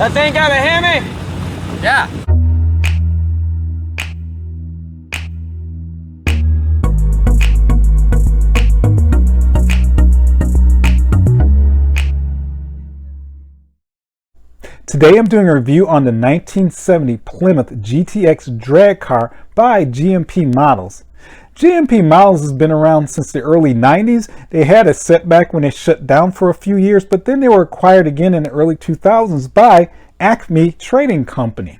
That thing got a Hemi? Yeah. Today I'm doing a review on the 1970 Plymouth GTX drag car by GMP Models. GMP Models has been around since the early 90s. They had a setback when they shut down for a few years, but then they were acquired again in the early 2000s by Acme Trading Company.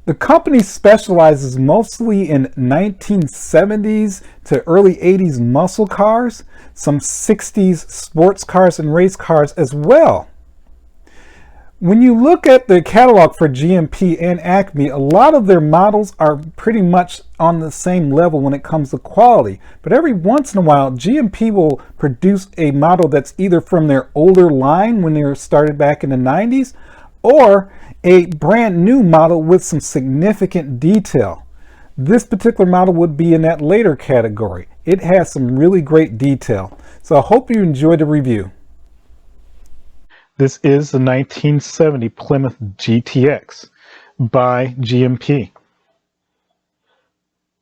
The company specializes mostly in 1970s to early 80s muscle cars, some 60s sports cars and race cars as well. When you look at the catalog for GMP and Acme, a lot of their models are pretty much on the same level when it comes to quality. But every once in a while, GMP will produce a model that's either from their older line when they were started back in the 90s, or a brand new model with some significant detail. This particular model would be in that later category. It has some really great detail. So I hope you enjoyed the review. This is the 1970 Plymouth GTX by GMP.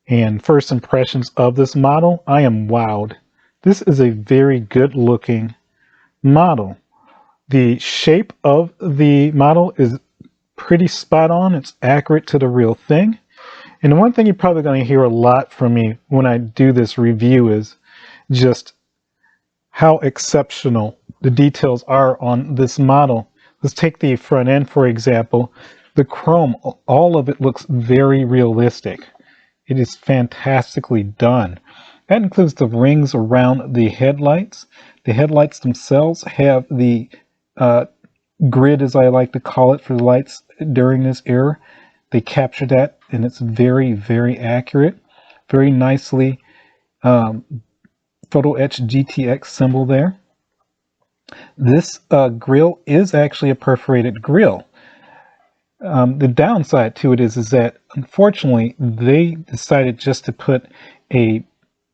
And first impressions of this model, I am wowed. This is a very good looking model. The shape of the model is pretty spot on. It's accurate to the real thing. And the one thing you're probably going to hear a lot from me when I do this review is just how exceptional the details are on this model. Let's take the front end, for example. The chrome, all of it looks very realistic. It is fantastically done. That includes the rings around the headlights. The headlights themselves have the grid, as I like to call it, for the lights during this era. They capture that, and it's very, very accurate. Very nicely photo etched GTX symbol there. This grill is actually a perforated grill. The downside to it is that unfortunately they decided just to put a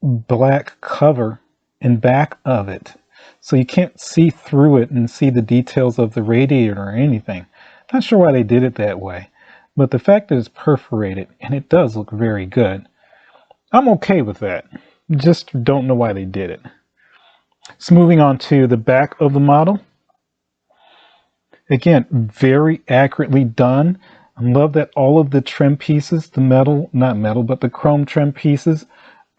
black cover in back of it, so you can't see through it and see the details of the radiator or anything. Not sure why they did it that way, but the fact that it's perforated and it does look very good, I'm okay with that. Just don't know why they did it. So moving on to the back of the model. Again, very accurately done. I love that all of the trim pieces, the metal, not metal, but the chrome trim pieces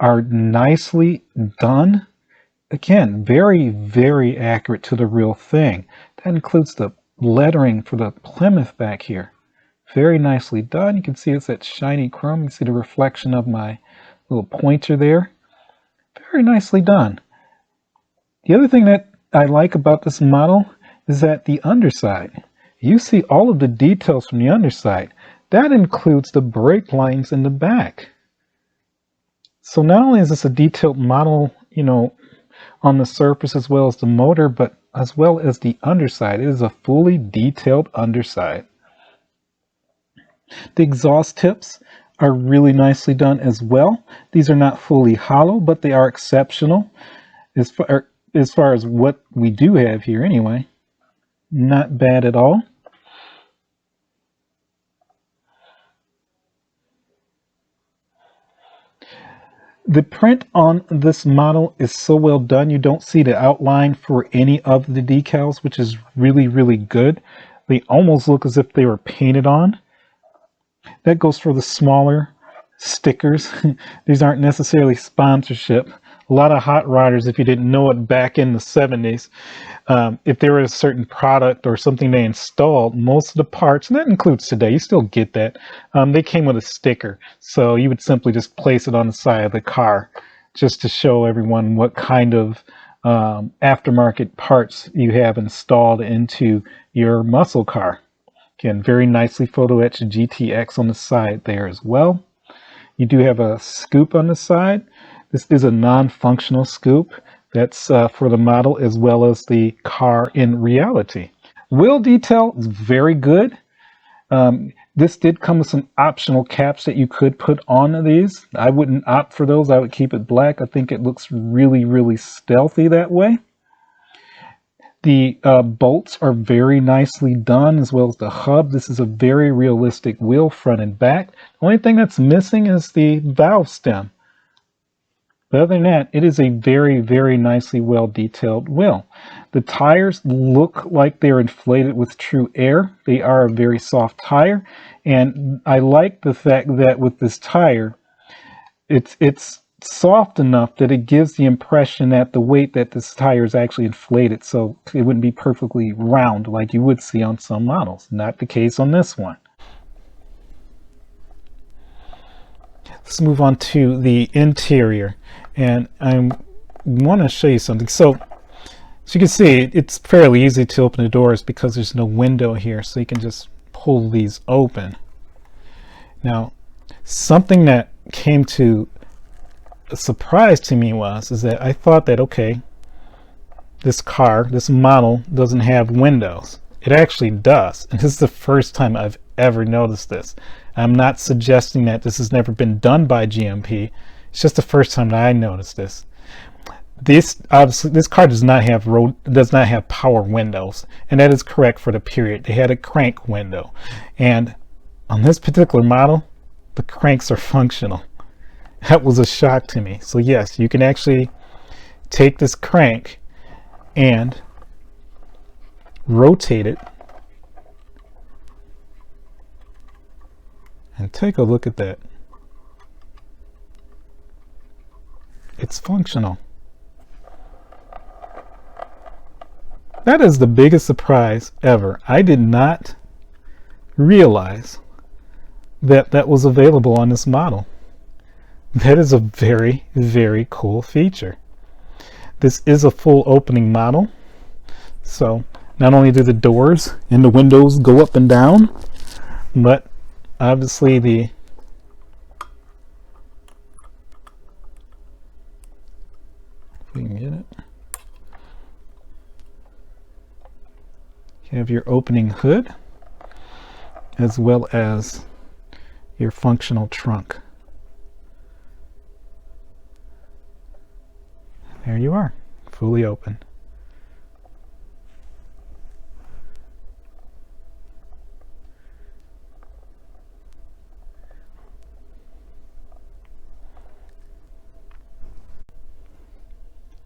are nicely done. Again, very, very accurate to the real thing. That includes the lettering for the Plymouth back here. Very nicely done. You can see it's that shiny chrome. You can see the reflection of my little pointer there. Very nicely done. The other thing that I like about this model is that the underside, you see all of the details from the underside. That includes the brake lines in the back. So not only is this a detailed model, on the surface as well as the motor, but as well as the underside. It is a fully detailed underside. The exhaust tips are really nicely done as well. These are not fully hollow, but they are exceptional as far as what we do have here anyway. Not bad at all. The print on this model is so well done. You don't see the outline for any of the decals, which is really, really good. They almost look as if they were painted on. That goes for the smaller stickers. These aren't necessarily sponsorship. A lot of hot rodders, if you didn't know it back in the 70s, if there was a certain product or something they installed, most of the parts, and that includes today, you still get that, they came with a sticker. So you would simply just place it on the side of the car just to show everyone what kind of aftermarket parts you have installed into your muscle car. Again, very nicely photo etched GTX on the side there as well. You do have a scoop on the side. This is a non-functional scoop. That's for the model as well as the car in reality. Wheel detail is very good. This did come with some optional caps that you could put on these. I wouldn't opt for those. I would keep it black. I think it looks really, really stealthy that way. The bolts are very nicely done, as well as the hub. This is a very realistic wheel, front and back. The only thing that's missing is the valve stem. But other than that, it is a very, very nicely well detailed wheel. The tires look like they're inflated with true air. They are a very soft tire, and I like the fact that with this tire, it's soft enough that it gives the impression that the weight that this tire is actually inflated, so it wouldn't be perfectly round like you would see on some models. Not the case on this one. Let's move on to the interior, and I want to show you something. So as you can see, it's fairly easy to open the doors because there's no window here, so you can just pull these open. Now, something that came to a surprise to me is that I thought that, okay, this model doesn't have windows. It actually does, and this is the first time I've ever noticed this. I'm not suggesting that this has never been done by GMP. It's just the first time that I noticed this. This car does not have power windows, and that is correct for the period. They had a crank window, and on this particular model, the cranks are functional. That was a shock to me. So yes, you can actually take this crank and rotate it, and take a look at that. It's functional. That is the biggest surprise ever. I did not realize that that was available on this model. That is a very, very cool feature. This is a full opening model, so not only do the doors and the windows go up and down, but obviously if we can get it, you have your opening hood as well as your functional trunk. There you are, fully open.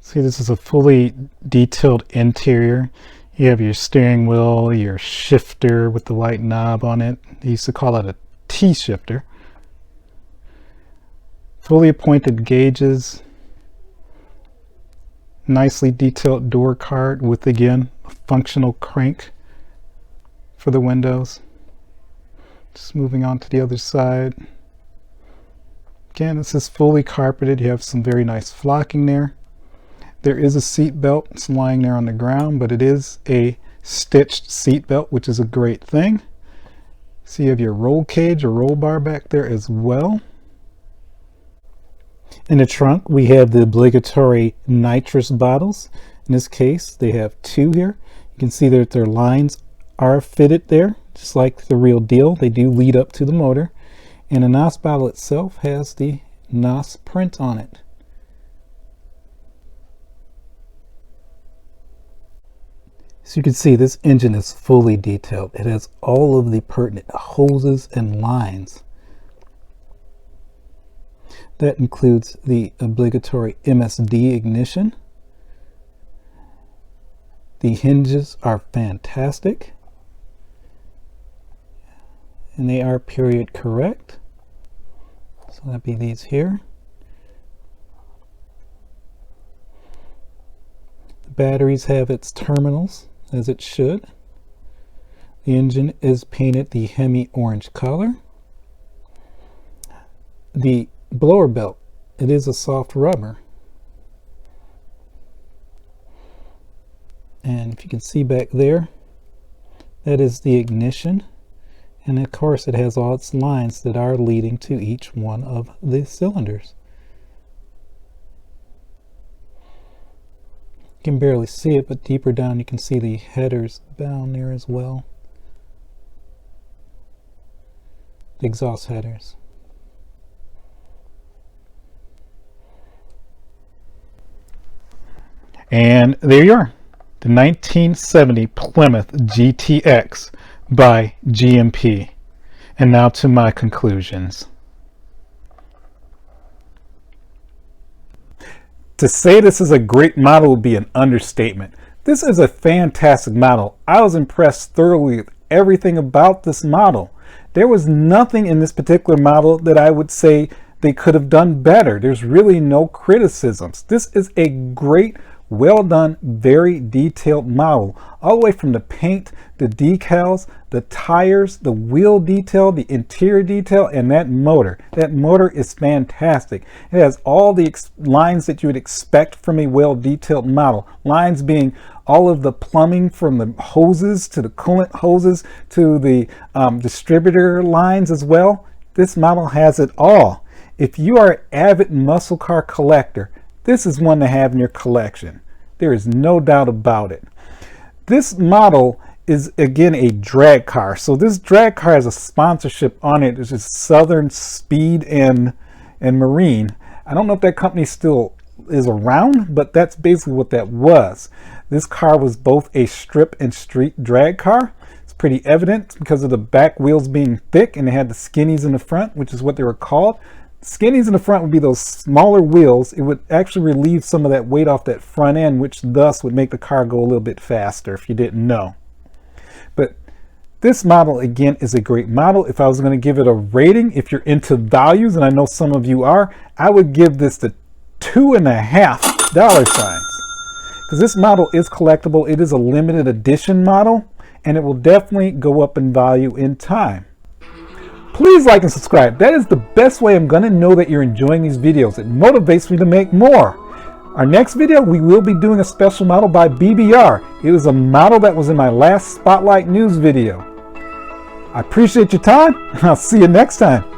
See, this is a fully detailed interior. You have your steering wheel, your shifter with the white knob on it. They used to call it a T-shifter. Fully appointed gauges. Nicely detailed door card with, again, a functional crank for the windows. Just moving on to the other side. Again, this is fully carpeted. You have some very nice flocking there. There is a seat belt. It's lying there on the ground, but it is a stitched seat belt, which is a great thing. So you have your roll cage or roll bar back there as well. In the trunk, we have the obligatory nitrous bottles. In this case, they have two here. You can see that their lines are fitted there, just like the real deal. They do lead up to the motor. And the NOS bottle itself has the NOS print on it. So you can see this engine is fully detailed. It has all of the pertinent hoses and lines. That includes the obligatory MSD ignition. The hinges are fantastic, and they are period correct. So that'd be these here. The batteries have its terminals, as it should. The engine is painted the Hemi orange color. The blower belt, it is a soft rubber. And if you can see back there, that is the ignition. And of course it has all its lines that are leading to each one of the cylinders. You can barely see it, but deeper down you can see the headers down there as well. The exhaust headers. And there you are. the 1970 Plymouth GTX by GMP. And now to my conclusions. To say this is a great model would be an understatement. This is a fantastic model. I was impressed thoroughly with everything about this model. There was nothing in this particular model that I would say they could have done better. There's really no criticisms. This is a great, well done, very detailed model, all the way from the paint, the decals, the tires, the wheel detail, the interior detail, and that motor. That motor is fantastic. It has all the lines that you would expect from a well-detailed model. Lines being all of the plumbing from the hoses to the coolant hoses to the distributor lines as well. This model has it all. If you are an avid muscle car collector, this is one to have in your collection. There is no doubt about it. This model is again a drag car. So this drag car has a sponsorship on it. It's just Southern Speed and Marine. I don't know if that company still is around, but that's basically what that was. This car was both a strip and street drag car. It's pretty evident because of the back wheels being thick, and they had the skinnies in the front, which is what they were called. Skinnies in the front would be those smaller wheels. It would actually relieve some of that weight off that front end, which thus would make the car go a little bit faster if you didn't know. But this model again is a great model. If I was going to give it a rating, if you're into values, and I know some of you are, I would give this the $2.5 signs, because this model is collectible. It is a limited edition model, and it will definitely go up in value in time. Please like and subscribe. That is the best way I'm going to know that you're enjoying these videos. It motivates me to make more. Our next video, we will be doing a special model by BBR. It was a model that was in my last Spotlight News video. I appreciate your time, and I'll see you next time.